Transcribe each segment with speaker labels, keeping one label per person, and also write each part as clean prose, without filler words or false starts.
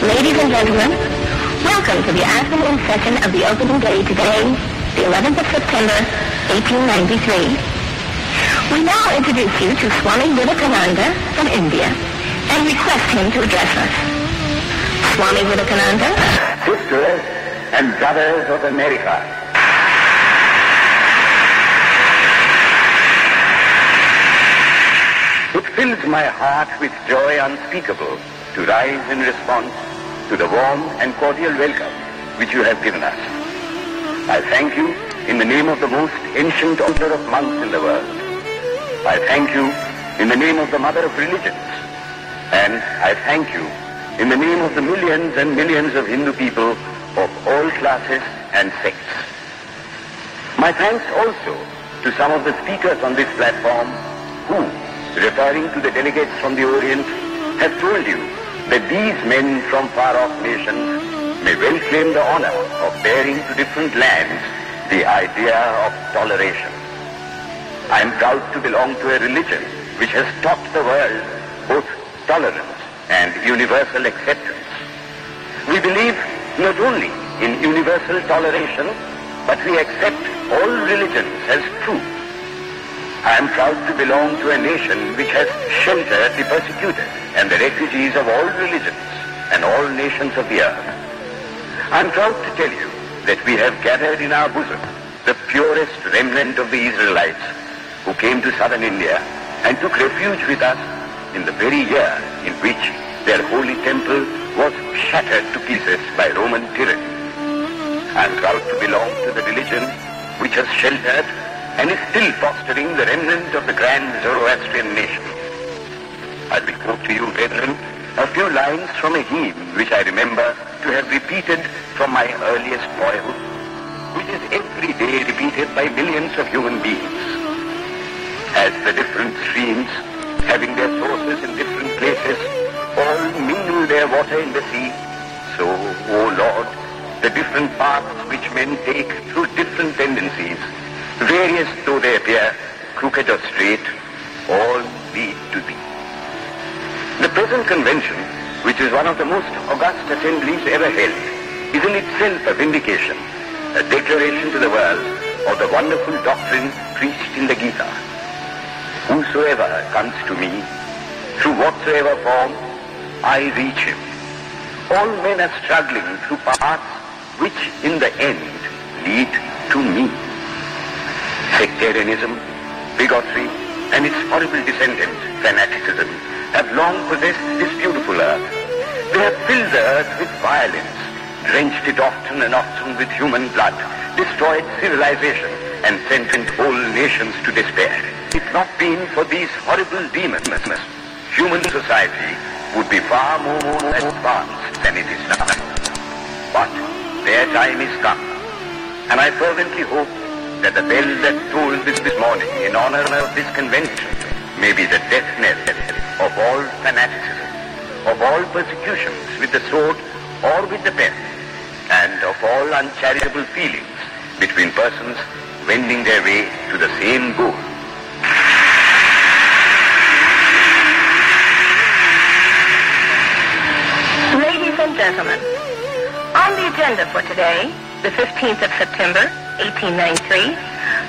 Speaker 1: Ladies and gentlemen, welcome to the afternoon session of the opening day today, the 11th of September, 1893. We now introduce you to Swami VivekAnand from India and request him to address us. Swami VivekAnand.
Speaker 2: Sisters and brothers of America, it fills my heart with joy unspeakable to rise in response to the warm and cordial welcome which you have given us. I thank you in the name of the most ancient order of monks in the world. I thank you in the name of the mother of religions. And I thank you in the name of the millions and millions of Hindu people of all classes and sects. My thanks also to some of the speakers on this platform who, referring to the delegates from the Orient, have told you that these men from far-off nations may well claim the honor of bearing to different lands the idea of toleration. I am proud to belong to a religion which has taught the world both tolerance and universal acceptance. We believe not only in universal toleration, but we accept all religions as true. I am proud to belong to a nation which has sheltered the persecuted and the refugees of all religions and all nations of the earth. I am proud to tell you that we have gathered in our bosom the purest remnant of the Israelites who came to southern India and took refuge with us in the very year in which their holy temple was shattered to pieces by Roman tyranny. I am proud to belong to the religion which has sheltered and is still fostering the remnant of the grand Zoroastrian nation. I will quote to you, brethren, a few lines from a hymn which I remember to have repeated from my earliest boyhood, which is every day repeated by millions of human beings. As the different streams, having their sources in different places, all mingle their water in the sea, so, O Lord, the different paths which men take through different tendencies, various though they appear, crooked or straight, all lead to thee. The present convention, which is one of the most august assemblies ever held, is in itself a vindication, a declaration to the world of the wonderful doctrine preached in the Gita. Whosoever comes to me, through whatsoever form, I reach him. All men are struggling through paths which in the end lead to me. Sectarianism, bigotry, and its horrible descendant, fanaticism, have long possessed this beautiful earth. They have filled the earth with violence, drenched it often and often with human blood, destroyed civilization, and sent whole nations to despair. If not been for these horrible demons, human society would be far more advanced than it is now. But their time is come, and I fervently hope that the bell that tolled this morning in honor of this convention may be the death knell of all fanaticism, of all persecutions with the sword or with the pen, and of all uncharitable feelings between persons wending their way to the same goal.
Speaker 1: Ladies and gentlemen, on the agenda for today, the 15th of September, 1893,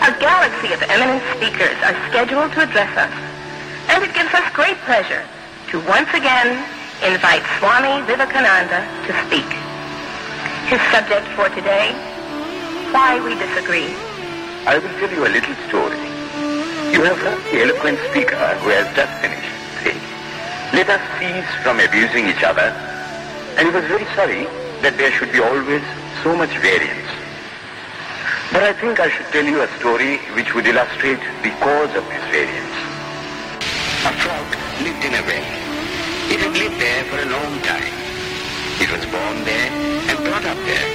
Speaker 1: a galaxy of eminent speakers are scheduled to address us, and it gives us great pleasure to once again invite Swami VivekAnand to speak. His subject for today, why we disagree.
Speaker 2: I will tell you a little story. You have heard the eloquent speaker who has just finished say, "Let us cease from abusing each other," and he was very sorry that there should be always so much variance. But I think I should tell you a story which would illustrate the cause of this variance. A frog lived in a well. It had lived there for a long time. It was born there and brought up there,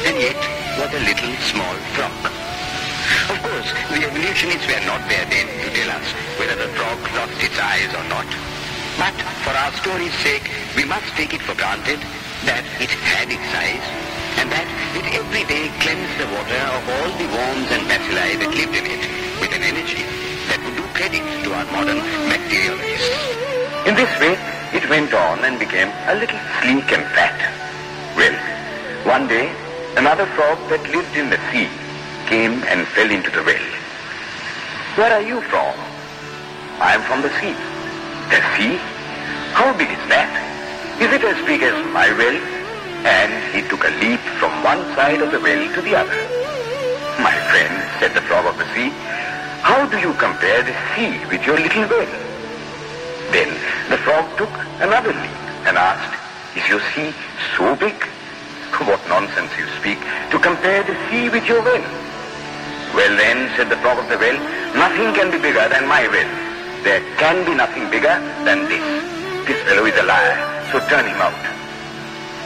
Speaker 2: and yet was a little small frog. Of course, the evolutionists were not there then to tell us whether the frog lost its eyes or not. But for our story's sake, we must take it for granted that it had its eyes, and that it every day cleansed the water of all the worms and bacilli that lived in it with an energy that would do credit to our modern bacteriologists. In this way, it it went on and became a little sleek and fat. Well, one day, another frog that lived in the sea came and fell into the well. Where are you from? I am from the sea. The sea? How big is that? Is it as big as my well? And he took a leap from one side of the well to the other. My friend, said the frog of the sea, how do you compare the sea with your little well? Then the frog took another leap and asked, is your sea so big? What nonsense you speak, to compare the sea with your well. Well then, said the frog of the well, nothing can be bigger than my well. There can be nothing bigger than this. This fellow is a liar, so turn him out.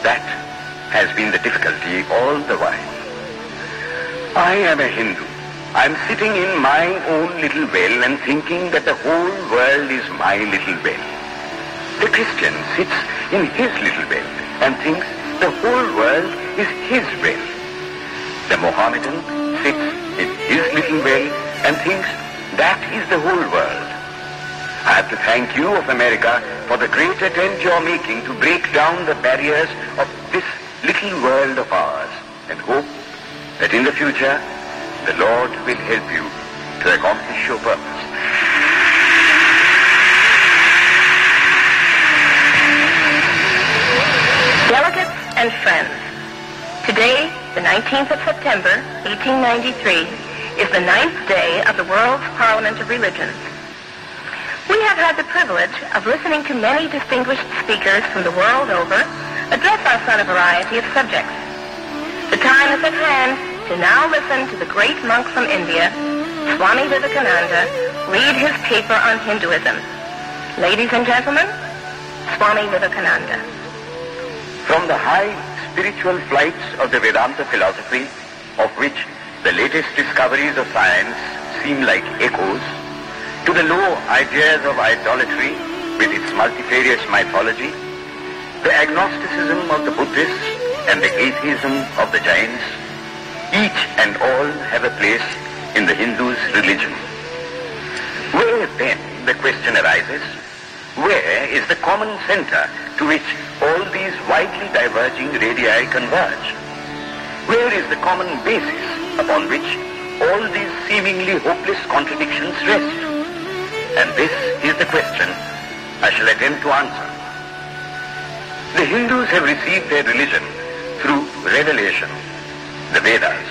Speaker 2: That has been the difficulty all the while. I am a Hindu. I am sitting in my own little well and thinking that the whole world is my little well. The Christian sits in his little well and thinks the whole world is his well. The Mohammedan sits in his little well and thinks that is the whole world. I have to thank you of America for the great attempt you are making to break down the barriers of this little world of ours, and hope that in the future the Lord will help you to accomplish your purpose.
Speaker 1: Delegates and friends, today, the 19th of September, 1893, is the 9th day of the World's Parliament of Religions. We have had the privilege of listening to many distinguished speakers from the world over address us on a variety of subjects. The time is at hand to now listen to the great monk from India, Swami VivekAnand, read his paper on Hinduism. Ladies and gentlemen, Swami VivekAnand.
Speaker 2: From the high spiritual flights of the Vedanta philosophy, of which the latest discoveries of science seem like echoes, to the low ideas of idolatry with its multifarious mythology, the agnosticism of the Buddhists and the atheism of the Jains, each and all have a place in the Hindu's religion. Where then, the question arises, where is the common center to which all these widely diverging radii converge? Where is the common basis upon which all these seemingly hopeless contradictions rest? And this is the question I shall attempt to answer. The Hindus have received their religion through revelation, the Vedas.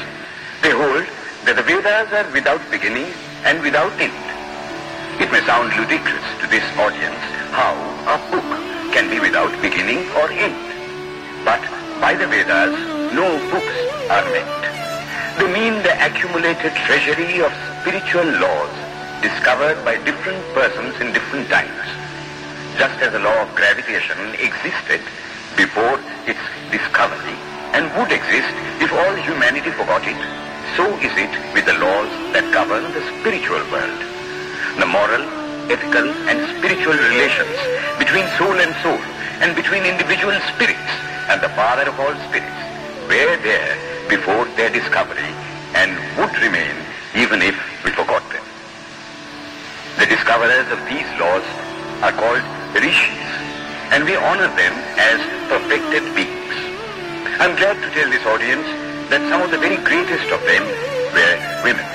Speaker 2: They hold that the Vedas are without beginning and without end. It may sound ludicrous to this audience how a book can be without beginning or end. But by the Vedas, no books are meant. They mean the accumulated treasury of spiritual laws discovered by different persons in different times. Just as the law of gravitation existed before its discovery and would exist if all humanity forgot it, so is it with the laws that govern the spiritual world. The moral, ethical, and spiritual relations between soul and soul and between individual spirits and the Father of all spirits were there before their discovery and would remain even if we forgot them. The discoverers of these laws are called rishis, and we honor them as perfected beings. I'm glad to tell this audience that some of the very greatest of them were women.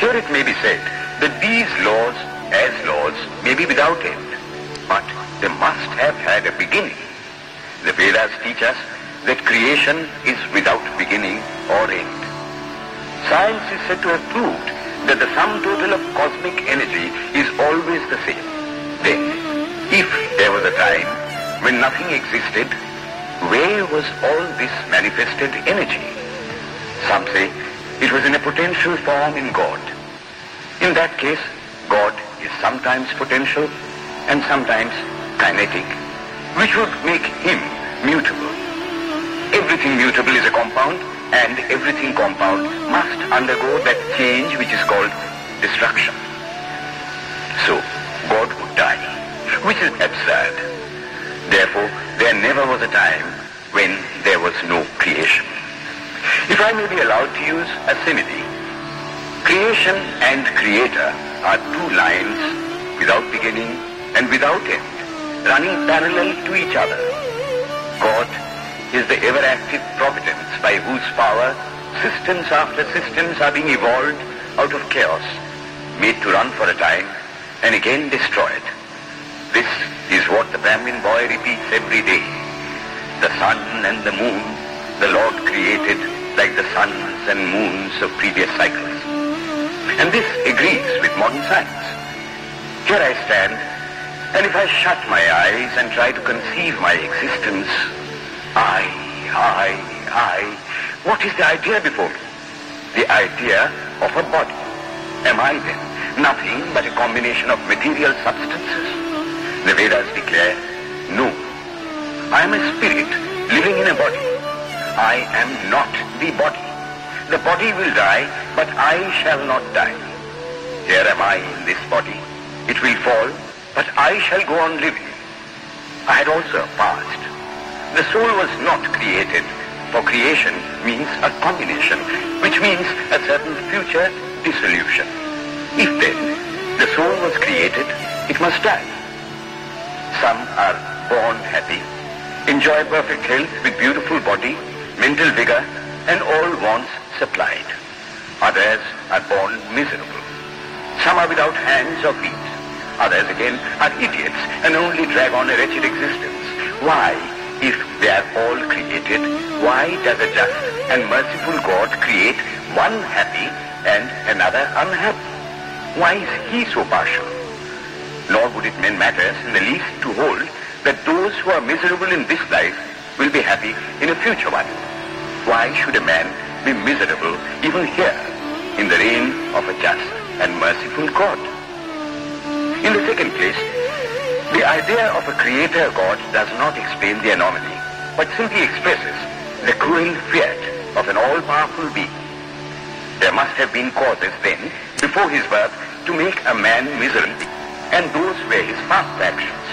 Speaker 2: Here it may be said that these laws, as laws, may be without end, but they must have had a beginning. The Vedas teach us that creation is without beginning or end. Science is said to have proved that the sum total of cosmic energy is always the same. Then, if there was a time when nothing existed, where was all this manifested energy? Some say it was in a potential form in God. In that case, God is sometimes potential and sometimes kinetic, which would make him mutable. Everything mutable is a compound, and everything compound must undergo that change which is called destruction. So, God would die, which is absurd. Therefore, there never was a time when there was no creation. If I may be allowed to use a simile, creation and creator are two lines without beginning and without end, running parallel to each other. God is the ever-active providence by whose power systems after systems are being evolved out of chaos, made to run for a time and again destroyed. This is what the Brahmin boy repeats every day. The sun and the moon the Lord created like the suns and moons of previous cycles. And this agrees with modern science. Here I stand, and if I shut my eyes and try to conceive my existence, I, what is the idea before me? The idea of a body. Am I then nothing but a combination of material substances? The Vedas declare, no. I am a spirit living in a body. I am not the body. The body will die, but I shall not die. Here am I in this body. It will fall, but I shall go on living. I had also a past. The soul was not created, for creation means a combination, which means a certain future dissolution. If then the soul was created, it must die. Some are born happy, enjoy perfect health with beautiful body, mental vigor, and all wants supplied. Others are born miserable. Some are without hands or feet. Others again are idiots and only drag on a wretched existence. Why, if they are all created, why does a just and merciful God create one happy and another unhappy? Why is he so partial? Nor would it matter in the least to hold that those who are miserable in this life will be happy in a future one. Why should a man be miserable even here in the reign of a just and merciful God? In the second place, the idea of a creator God does not explain the anomaly, but simply expresses the cruel fiat of an all-powerful being. There must have been causes then, before his birth, to make a man miserable, and those were his past actions.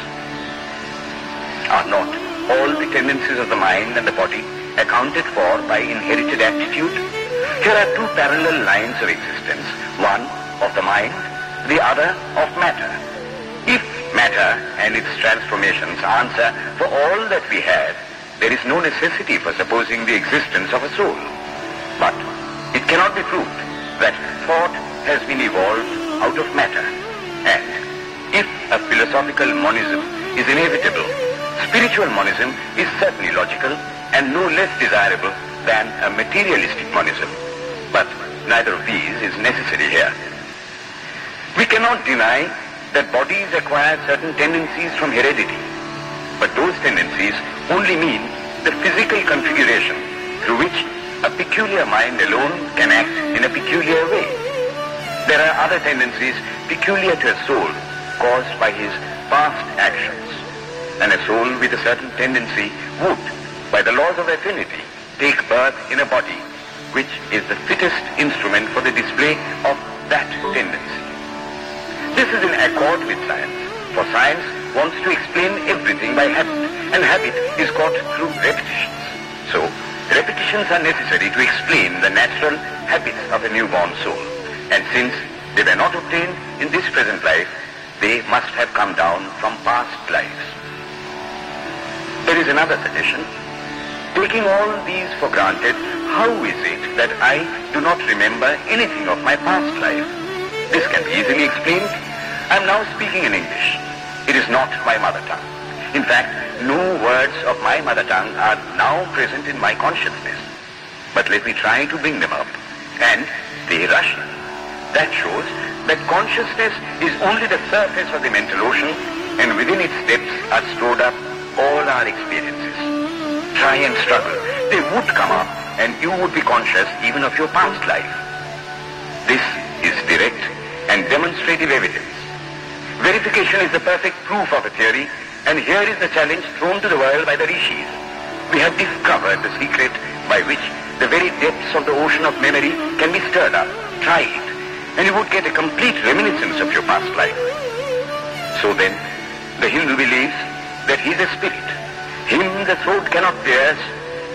Speaker 2: Are not all the tendencies of the mind and the body accounted for by inherited aptitude? Here are two parallel lines of existence, one of the mind, the other of matter. If matter and its transformations answer for all that we have, there is no necessity for supposing the existence of a soul. But it cannot be proved that thought has been evolved out of matter. And if a philosophical monism is inevitable, spiritual monism is certainly logical and no less desirable than a materialistic monism. But neither of these is necessary here. We cannot deny that bodies acquire certain tendencies from heredity, but those tendencies only mean the physical configuration through which a peculiar mind alone can act in a peculiar way. There are other tendencies peculiar to a soul caused by his past actions, and a soul with a certain tendency would, by the laws of affinity, take birth in a body which is the fittest instrument for the display of that tendency. This is in accord with science, for science wants to explain everything by habit, and habit is got through repetitions. So, repetitions are necessary to explain the natural habits of a newborn soul, and since they were not obtained in this present life, they must have come down from past lives. There is another suggestion. Taking all these for granted, how is it that I do not remember anything of my past life? This can be easily explained. I am now speaking in English. It is not my mother tongue. In fact, no words of my mother tongue are now present in my consciousness. But let me try to bring them up. And they rush in. That shows that consciousness is only the surface of the mental ocean, and within its depths are stored up all our experiences. Try and struggle. They would come up, and you would be conscious even of your past life. This is direct and demonstrative evidence. Verification is the perfect proof of a theory, and here is the challenge thrown to the world by the rishis. We have discovered the secret by which the very depths of the ocean of memory can be stirred up. Try it, and you would get a complete reminiscence of your past life. So then, the Hindu believes that he is a spirit. Him the sword cannot pierce,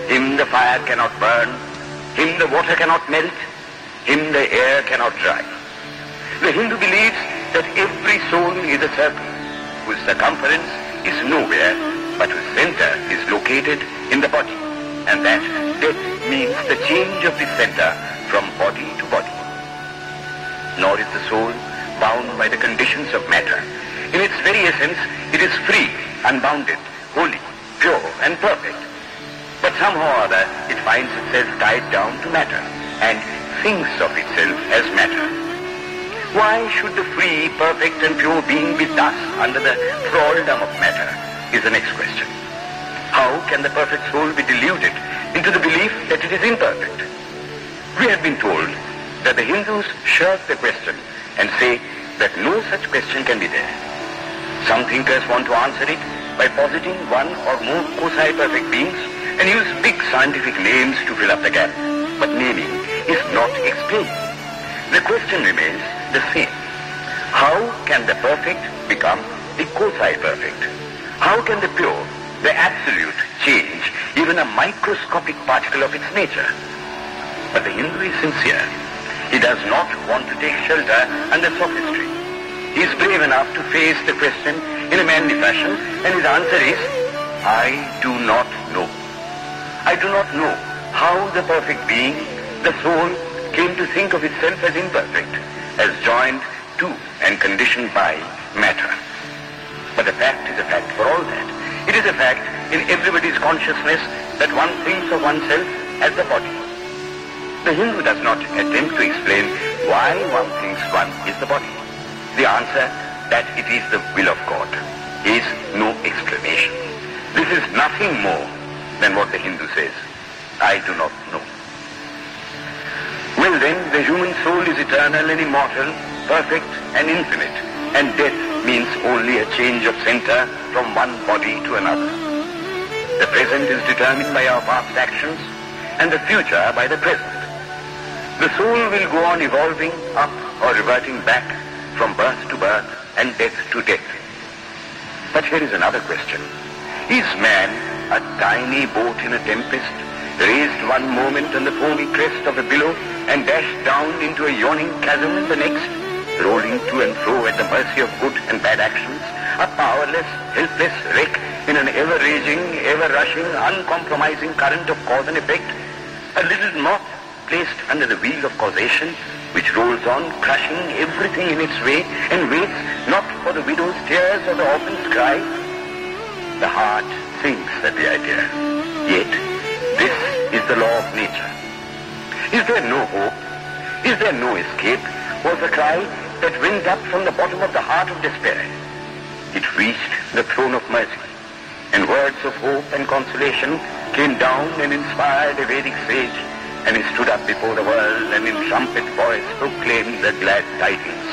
Speaker 2: him the fire cannot burn, him the water cannot melt, him the air cannot dry. The Hindu believes that every soul is a circle whose circumference is nowhere, but whose center is located in the body, and that death means the change of the center from body to body. Nor is the soul bound by the conditions of matter. In its very essence, it is free, unbounded, holy, pure, and perfect. But somehow or other, it finds itself tied down to matter, and thinks of itself as matter. Why should the free, perfect, and pure being be thus under the thraldom of matter, is the next question. How can the perfect soul be deluded into the belief that it is imperfect? We have been told that the Hindus shirk the question and say that no such question can be there. Some thinkers want to answer it by positing one or more quasi-perfect beings and use big scientific names to fill up the gap. But naming is not explaining. The question remains the same. How can the perfect become the quasi-perfect? How can the pure, the absolute, change even a microscopic particle of its nature? But the Hindu is sincere. He does not want to take shelter under sophistry. He is brave enough to face the question in a manly fashion, and his answer is, I do not know. I do not know how the perfect being, the soul, came to think of itself as imperfect, as joined to and conditioned by matter. But the fact is a fact for all that. It is a fact in everybody's consciousness that one thinks of oneself as the body. The Hindu does not attempt to explain why one thinks one is the body. The answer that it is the will of God is no explanation. This is nothing more than what the Hindu says. I do not know. Well then, the human soul is eternal and immortal, perfect and infinite, and death means only a change of center from one body to another. The present is determined by our past actions, and the future by the present. The soul will go on evolving up or reverting back from birth to birth and death to death. But here is another question. Is man a tiny boat in a tempest, raised one moment on the foamy crest of a billow and dashed down into a yawning chasm in the next, rolling to and fro at the mercy of good and bad actions, a powerless, helpless wreck in an ever-raging, ever-rushing, uncompromising current of cause and effect, a little moth placed under the wheel of causation, which rolls on, crushing everything in its way, and waits not for the widow's tears or the orphan's cry? The heart thinks at the idea. Yet, this is the law of nature. Is there no hope? Is there no escape? Was the cry that went up from the bottom of the heart of despair. It reached the throne of mercy, and words of hope and consolation came down and inspired a Vedic sage, and he stood up before the world and in trumpet voice proclaimed the glad tidings.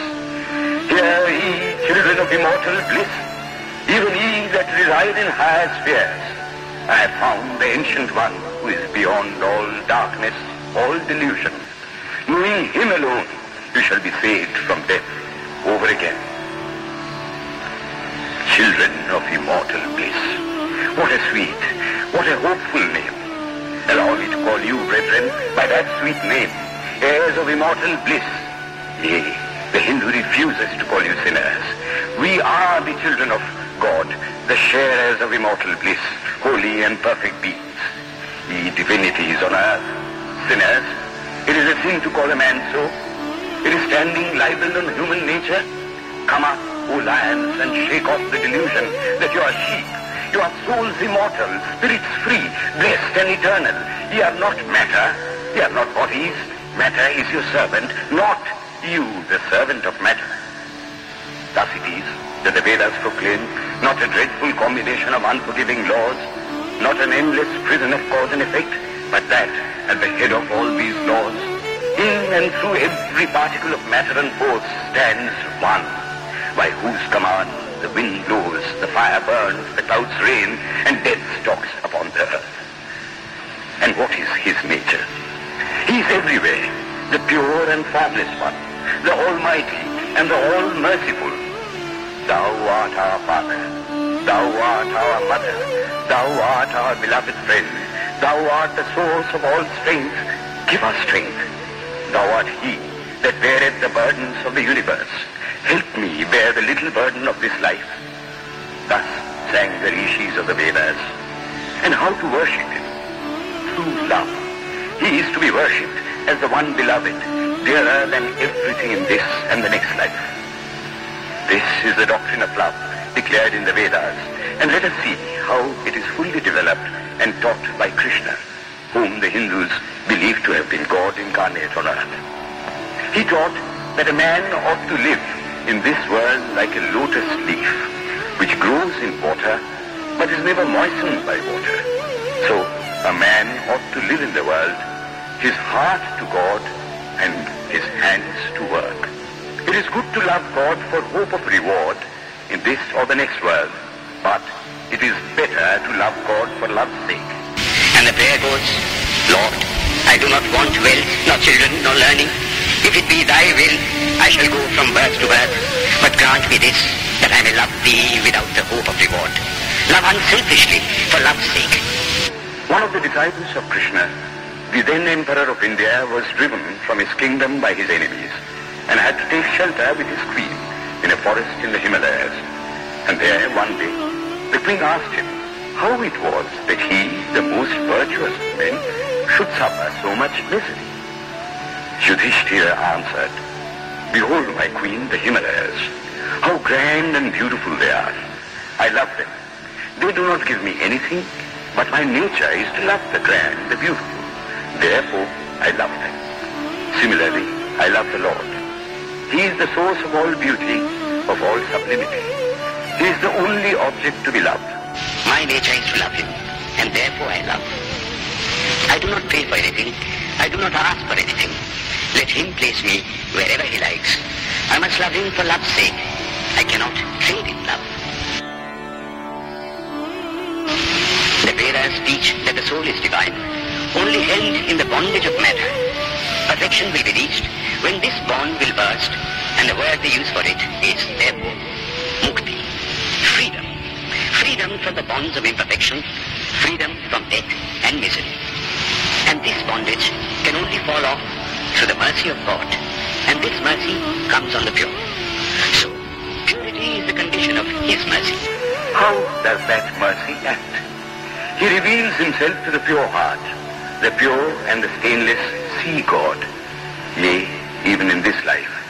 Speaker 2: Hear ye, children of immortal bliss, even ye that reside in higher spheres. I have found the Ancient One who is beyond all darkness, all delusion. Knowing him alone, you shall be saved from death over again. Children of immortal bliss. What a sweet, what a hopeful name. Allow me to call you, brethren, by that sweet name, heirs of immortal bliss. Yea, the Hindu refuses to call you sinners. We are the children of God, the sharers of immortal bliss, holy and perfect beings. Ye divinities on earth, sinners, it is a sin to call a man so. It is standing libel on human nature. Come up, O lions, and shake off the delusion that you are sheep. You are souls immortal, spirits free, blessed and eternal. Ye are not matter, ye are not bodies. Matter is your servant, not you the servant of matter. Thus it is that the Vedas proclaim not a dreadful combination of unforgiving laws, not an endless prison of cause and effect, but that at the head of all these laws, in and through every particle of matter and force, stands one, by whose command the wind blows, the fire burns, the clouds rain, and death stalks upon the earth. And what is his nature? He is everywhere, the pure and formless one, the Almighty and the All-Merciful. Thou art our Father, thou art our Mother, thou art our beloved friend, thou art the source of all strength. Give us strength. Thou art he that beareth the burdens of the universe. Help me bear the little burden of this life. Thus sang the rishis of the Vedas. And how to worship him? Through love. He is to be worshipped as the one beloved, dearer than everything in this and the next life. This is the doctrine of love declared in the Vedas, and let us see how it is fully developed and taught by Krishna, whom the Hindus believe to have been God incarnate on earth. He taught that a man ought to live in this world like a lotus leaf, which grows in water but is never moistened by water. So a man ought to live in the world, his heart to God and his hands to work. It is good to love God for hope of reward in this or the next world, but it is better to love God for love's sake.
Speaker 3: And the prayer goes, Lord, I do not want wealth, nor children, nor learning. If it be thy will, I shall go from birth to birth. But grant me this, that I may love thee without the hope of reward. Love unselfishly, for love's sake.
Speaker 2: One of the disciples of Krishna, the then Emperor of India, was driven from his kingdom by his enemies and had to take shelter with his queen in a forest in the Himalayas. And there, one day, the queen asked him how it was that he, the most virtuous of men, should suffer so much misery. Yudhishthira answered, Behold, my queen, the Himalayas. How grand and beautiful they are. I love them. They do not give me anything, but my nature is to love the grand, the beautiful. Therefore, I love them. Similarly, I love the Lord. He is the source of all beauty, of all sublimity. He is the only object to be loved.
Speaker 3: My nature is to love him, and therefore I love. I do not pray for anything. I do not ask for anything. Let him place me wherever he likes. I must love him for love's sake. I cannot trade in love. The Vedas teach that the soul is divine, only held in the bondage of matter. Perfection will be reached when this bond will burst, and the word they use for it is therefore mukti, freedom. Freedom from the bonds of imperfection, freedom from death and misery. And this bondage can only fall off through the mercy of God, and this mercy comes on the pure. So, purity is the condition of his mercy.
Speaker 2: How does that mercy act? He reveals himself to the pure heart. The pure and the stainless see God. Yea, even in this life.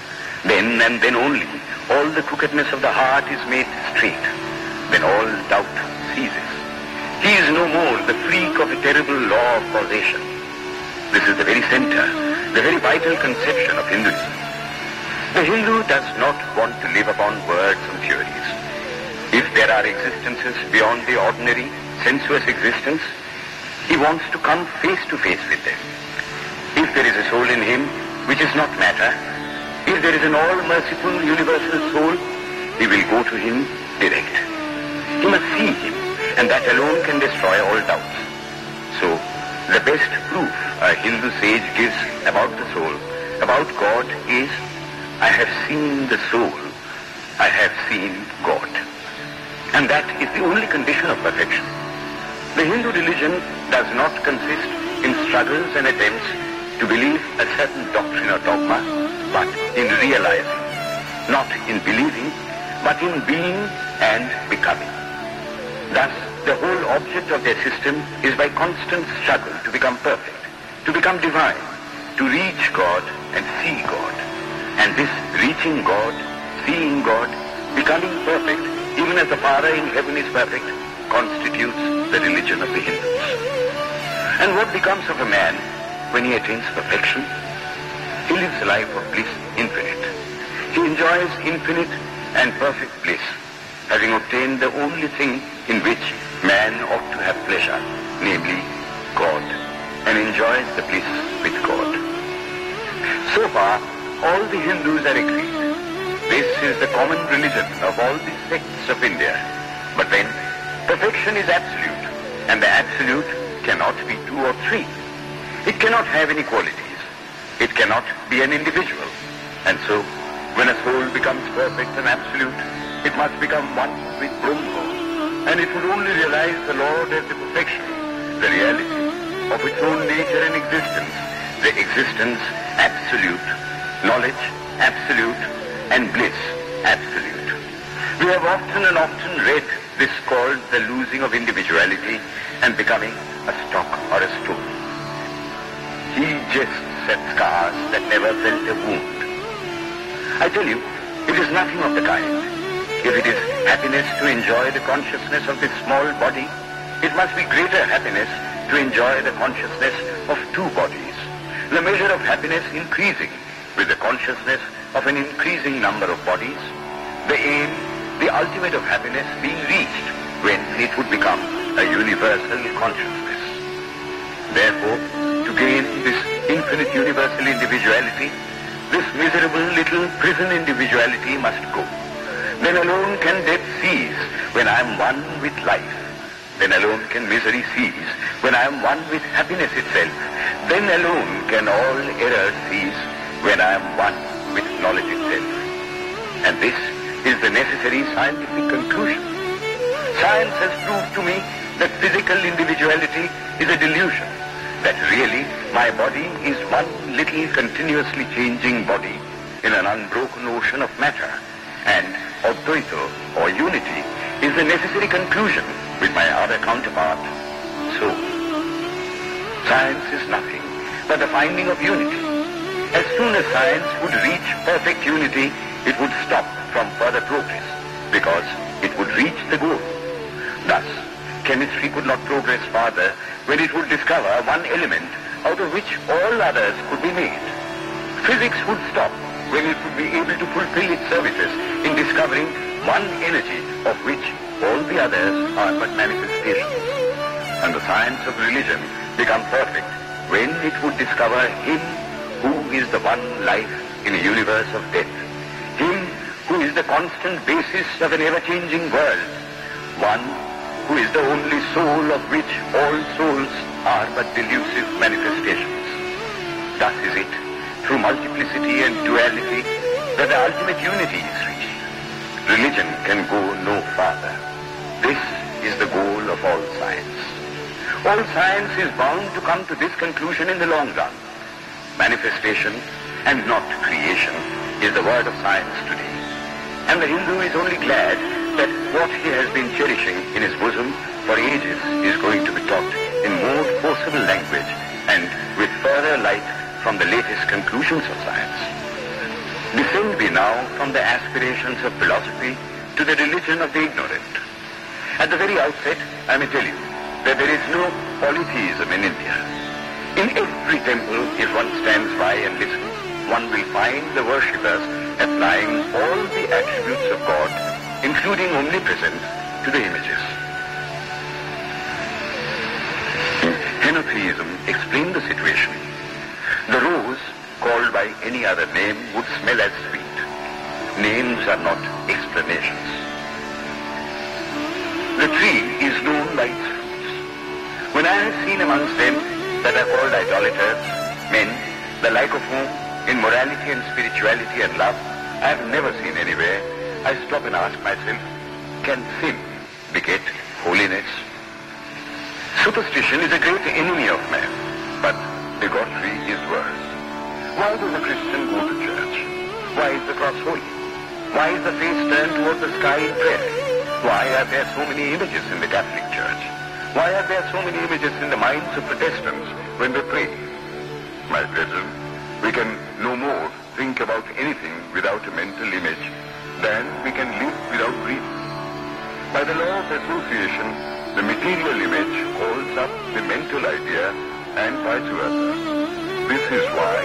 Speaker 2: Then and then only, all the crookedness of the heart is made straight. Then all doubt ceases. He is no more the freak of a terrible law of causation. This is the very center, the very vital conception of Hinduism. The Hindu does not want to live upon words and theories. If there are existences beyond the ordinary, sensuous existence, he wants to come face to face with them. If there is a soul in him which is not matter, if there is an all-merciful universal soul, he will go to him direct. He must see him, and that alone can destroy all doubts. So, the best proof a Hindu sage gives about the soul, about God, is, I have seen the soul, I have seen God. And that is the only condition of perfection. The Hindu religion does not consist in struggles and attempts to believe a certain doctrine or dogma, but in realizing, not in believing, but in being and becoming. Thus, the whole object of their system is by constant struggle to become perfect, to become divine, to reach God and see God. And this reaching God, seeing God, becoming perfect, even as the Father in heaven is perfect, constitutes the religion of the Hindus. And what becomes of a man when he attains perfection? He lives a life of bliss infinite. He enjoys infinite and perfect bliss, having obtained the only thing in which man ought to have pleasure, namely God, and enjoys the bliss with God. So far, all the Hindus are agreed. This is the common religion of all the sects of India. But then, perfection is absolute, and the absolute cannot be two or three. It cannot have any qualities. It cannot be an individual. And so, when a soul becomes perfect and absolute, it must become one with Brahma, and it will only realize the Lord as the perfection, the reality of its own nature and existence, the existence absolute, knowledge absolute, and bliss absolute. We have often and often read this called the losing of individuality and becoming a stock or a stone. He jests at scars that never felt a wound. I tell you, it is nothing of the kind. If it is happiness to enjoy the consciousness of this small body, it must be greater happiness to enjoy the consciousness of two bodies, the measure of happiness increasing with the consciousness of an increasing number of bodies, the aim, the ultimate of happiness being reached when it would become a universal consciousness. Therefore, to gain this infinite universal individuality, this miserable little prison individuality must go. Then alone can death cease when I am one with life. Then alone can misery cease when I am one with happiness itself. Then alone can all error cease when I am one with knowledge itself. And this is the necessary scientific conclusion. Science has proved to me that physical individuality is a delusion, that really my body is one little continuously changing body in an unbroken ocean of matter, and Advaita or unity is the necessary conclusion with my other counterpart, soul. Science is nothing but the finding of unity. As soon as science would reach perfect unity, it would stop from further progress, because it would reach the goal. Thus, chemistry could not progress farther when it would discover one element out of which all others could be made. Physics would stop when it would be able to fulfill its services in discovering one energy of which all the others are but manifestations. And the science of religion become perfect when it would discover Him who is the one life in a universe of death, Him who is the constant basis of an ever-changing world, one who is the only soul of which all souls are but delusive manifestations. Thus is it, through multiplicity and duality, that the ultimate unity is reached. Religion can go no farther. This is the goal of all science. All science is bound to come to this conclusion in the long run. Manifestation and not creation is the word of science today. And the Hindu is only glad that what he has been cherishing in his bosom for ages is going to be taught in more forcible language and with further light from the latest conclusions of science. Descend we now from the aspirations of philosophy to the religion of the ignorant. At the very outset, I may tell you that there is no polytheism in India. In every temple, if one stands by and listens, one will find the worshippers applying all the attributes of God, including omnipresence, to the images. Henotheism explained the situation. The rose, called by any other name, would smell as sweet. Names are not explanations. The tree is known by its fruits. When I have seen amongst them that are called idolaters, men, the like of whom, in morality and spirituality and love, I have never seen anywhere, I stop and ask myself, can sin beget holiness? Superstition is a great enemy of man, but bigotry is worse. Why does a Christian go to church? Why is the cross holy? Why is the face turned toward the sky in prayer? Why are there so many images in the Catholic Church? Why are there so many images in the minds of Protestants when they pray? My brethren, we can no more think about anything without a mental image than we can live without breathing. By the law of association, the material image holds up the mental idea and vice versa. This is why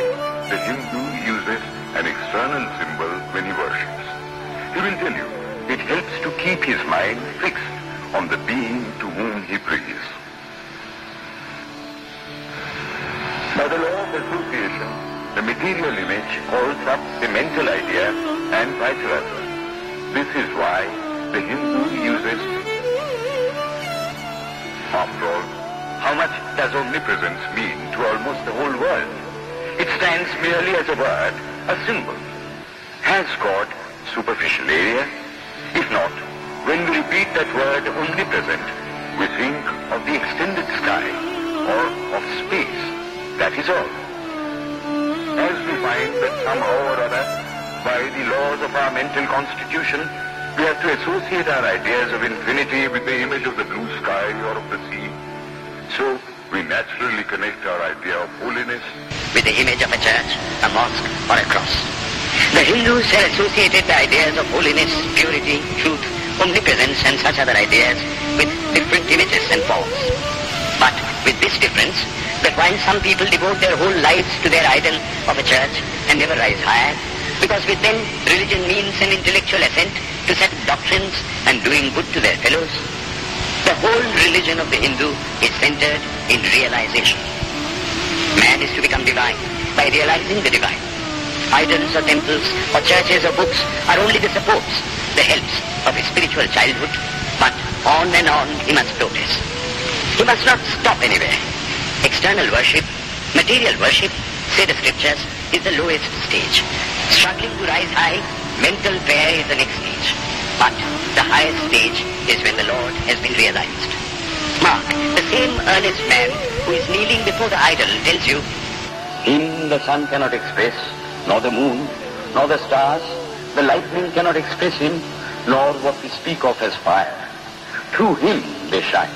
Speaker 2: the Hindu uses an external symbol when he worships. He will tell you it helps to keep his mind fixed on the being to whom he prays. By the law of association, the material image holds up the mental idea and vice versa. This is why the Hindu uses. After all, how much does omnipresence mean to almost the whole world? It stands merely as a word, a symbol. Has God superficial area? If not, when we repeat that word omnipresent, we think of the extended sky or of space. That is all. As we find that somehow or other, by the laws of our mental constitution,
Speaker 4: We have to associate our ideas of infinity with the image of the blue sky or of the sea. So we naturally connect our idea of holiness
Speaker 3: with the image of a church, a mosque, or a cross. The Hindus have associated the ideas of holiness, purity, truth, omnipresence, and such other ideas with different images and forms. But with this difference, that while some people devote their whole lives to their idol of a church and never rise higher, because with them religion means an intellectual assent to certain doctrines and doing good to their fellows, the whole religion of the Hindu is centered in realization. Man is to become divine by realizing the divine. Idols or temples or churches or books are only the supports, the helps of his spiritual childhood, but on and on he must progress. He must not stop anywhere. External worship, material worship, say the scriptures, is the lowest stage. Struggling to rise high, mental prayer is the next stage. But the highest stage is when the Lord has been realized. Mark, the same earnest man who is kneeling before the idol tells you, him the sun cannot express, nor the moon, nor the stars, the lightning cannot express him, nor what we speak of as fire. Through him they shine.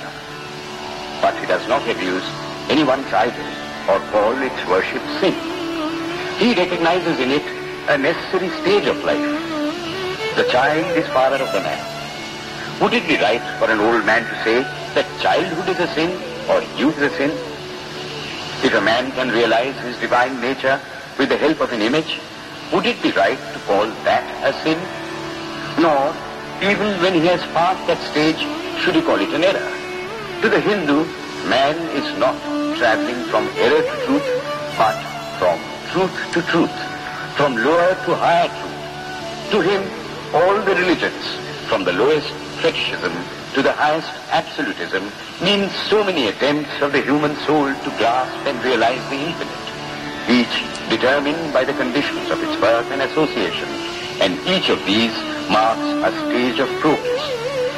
Speaker 3: But he does not abuse anyone's idol or call its worship sin. He recognizes in it a necessary stage of life. The child is father of the man. Would it be right for an old man to say that childhood is a sin or youth is a sin? If a man can realize his divine nature with the help of an image, would it be right to call that a sin? Nor, even when he has passed that stage, should he call it an error. To the Hindu, man is not traveling from error to truth, but from truth to truth, from lower to higher truth. To him, all the religions, from the lowest fetishism to the highest absolutism, means so many attempts of the human soul to grasp and realize the infinite, each determined by the conditions of its birth and association, and each of these marks a stage of progress.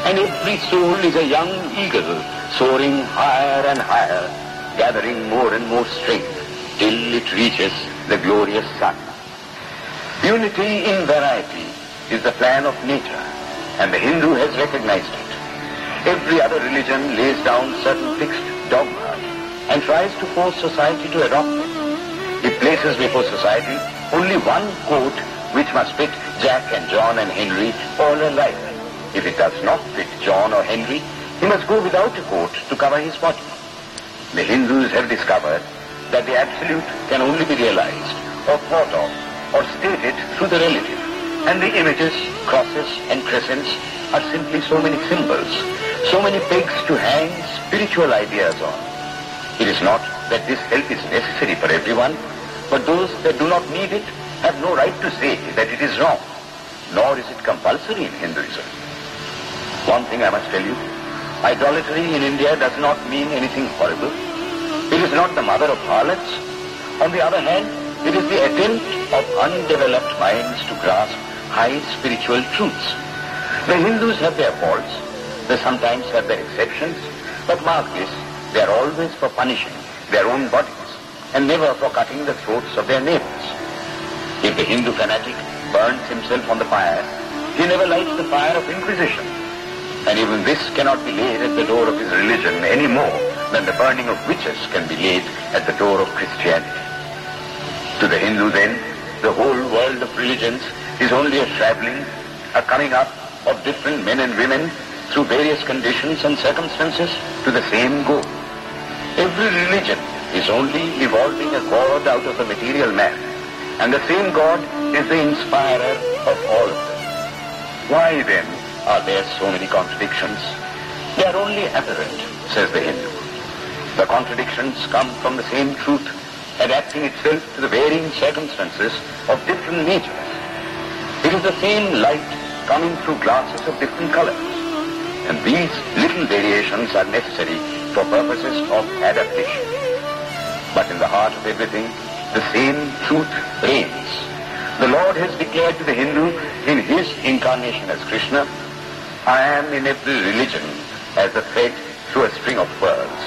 Speaker 3: And every soul is a young eagle soaring higher and higher, gathering more and more strength till it reaches the glorious sun. Unity in variety is the plan of nature, and the Hindu has recognized it. Every other religion lays down certain fixed dogmas and tries to force society to adopt them. It places before society only one coat which must fit Jack and John and Henry all alike. If it does not fit John or Henry, he must go without a coat to cover his body. The Hindus have discovered that the absolute can only be realized or thought of or stated through the relative, and the images, crosses and crescents are simply so many symbols, so many pegs to hang spiritual ideas on. It is not that this help is necessary for everyone, but those that do not need it have no right to say that it is wrong, nor is it compulsory in Hinduism. One thing I must tell you, idolatry in India does not mean anything horrible. It is not the mother of harlots. On the other hand, it is the attempt of undeveloped minds to grasp high spiritual truths. The Hindus have their faults, they sometimes have their exceptions, but mark this, they are always for punishing their own bodies and never for cutting the throats of their neighbors. If the Hindu fanatic burns himself on the fire, he never lights the fire of Inquisition. And even this cannot be laid at the door of his religion any more than the burning of witches can be laid at the door of Christianity. To the Hindu then, the whole world of religions is only a traveling, a coming up of different men and women through various conditions and circumstances to the same goal. Every religion is only evolving a God out of the material man, and the same God is the inspirer of all of them. Why then are there so many contradictions? They are only apparent, says the Hindu. The contradictions come from the same truth adapting itself to the varying circumstances of different natures. It is the same light coming through glasses of different colors, and these little variations are necessary for purposes of adaptation. But in the heart of everything, the same truth reigns. The Lord has declared to the Hindu in his incarnation as Krishna, I am in every religion as a thread through a string of pearls.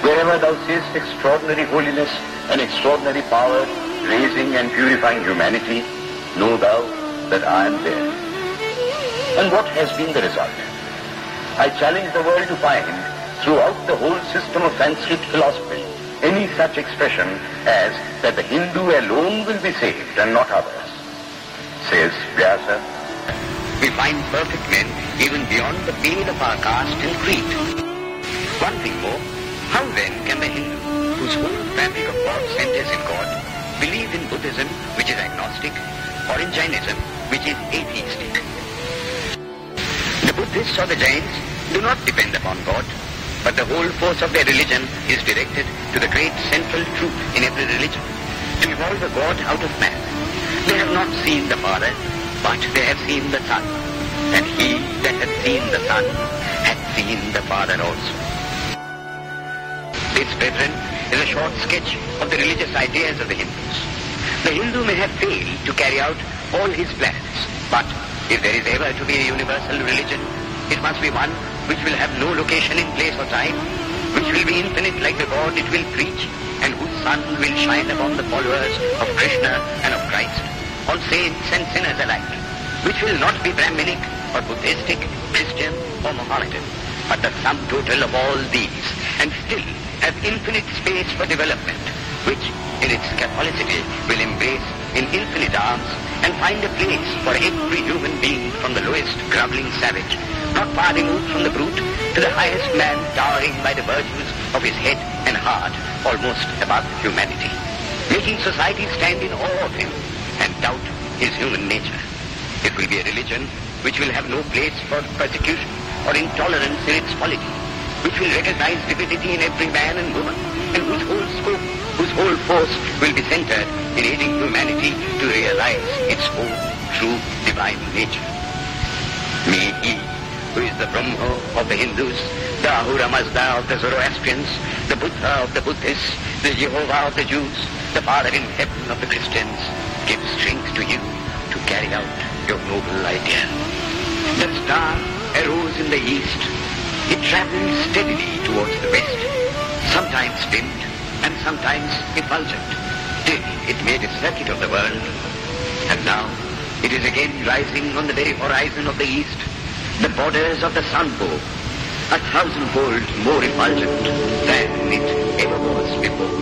Speaker 3: Wherever thou seest extraordinary holiness and extraordinary power raising and purifying humanity, know thou that I am there.
Speaker 2: And what has been the result? I challenge the world to find, throughout the whole system of Sanskrit philosophy, any such expression as that the Hindu alone will be saved and not others. Says Vyasa,
Speaker 3: we find perfect men even beyond the pale of our caste and creed. One thing more, how then can the Hindu, whose whole fabric of thought centers in God, believe in Buddhism, which is agnostic, or in Jainism, which is atheistic? The Buddhists or the Jains do not depend upon God, but the whole force of their religion is directed to the great central truth in every religion, to evolve a God out of man. They have not seen the Father, but they have seen the Son, and he that hath seen the Son hath seen the Father also. This, brethren, is a short sketch of the religious ideas of the Hindus. The Hindu may have failed to carry out all his plans, but if there is ever to be a universal religion, it must be one which will have no location in place or time, which will be infinite like the God it will preach, and whose sun will shine upon the followers of Krishna and of Christ, on saints and sinners alike, which will not be Brahminic or Buddhistic, Christian or Mohammedan, but the sum total of all these, and still have infinite space for development, which in its Catholicity will embrace in infinite arms and find a place for every human being, from the lowest groveling savage, not far removed from the brute, to the highest man towering by the virtues of his head and heart almost above humanity, making society stand in awe of him and doubt his human nature. It will be a religion which will have no place for persecution or intolerance in its polity, which will recognize divinity in every man and woman, and whose whole scope, whose whole force will be centered in aiding humanity to realize its own true divine nature. May he, who is the Brahma of the Hindus, the Ahura Mazda of the Zoroastrians, the Buddha of the Buddhists, the Jehovah of the Jews, the Father in heaven of the Christians, give strength to you to carry out your noble idea. The star arose in the east. It traveled steadily towards the west, sometimes dimmed and sometimes effulgent, till it made a circuit of the world. And now it is again rising on the very horizon of the east, the borders of the sun-bow, 1,000-fold more effulgent than it ever was before.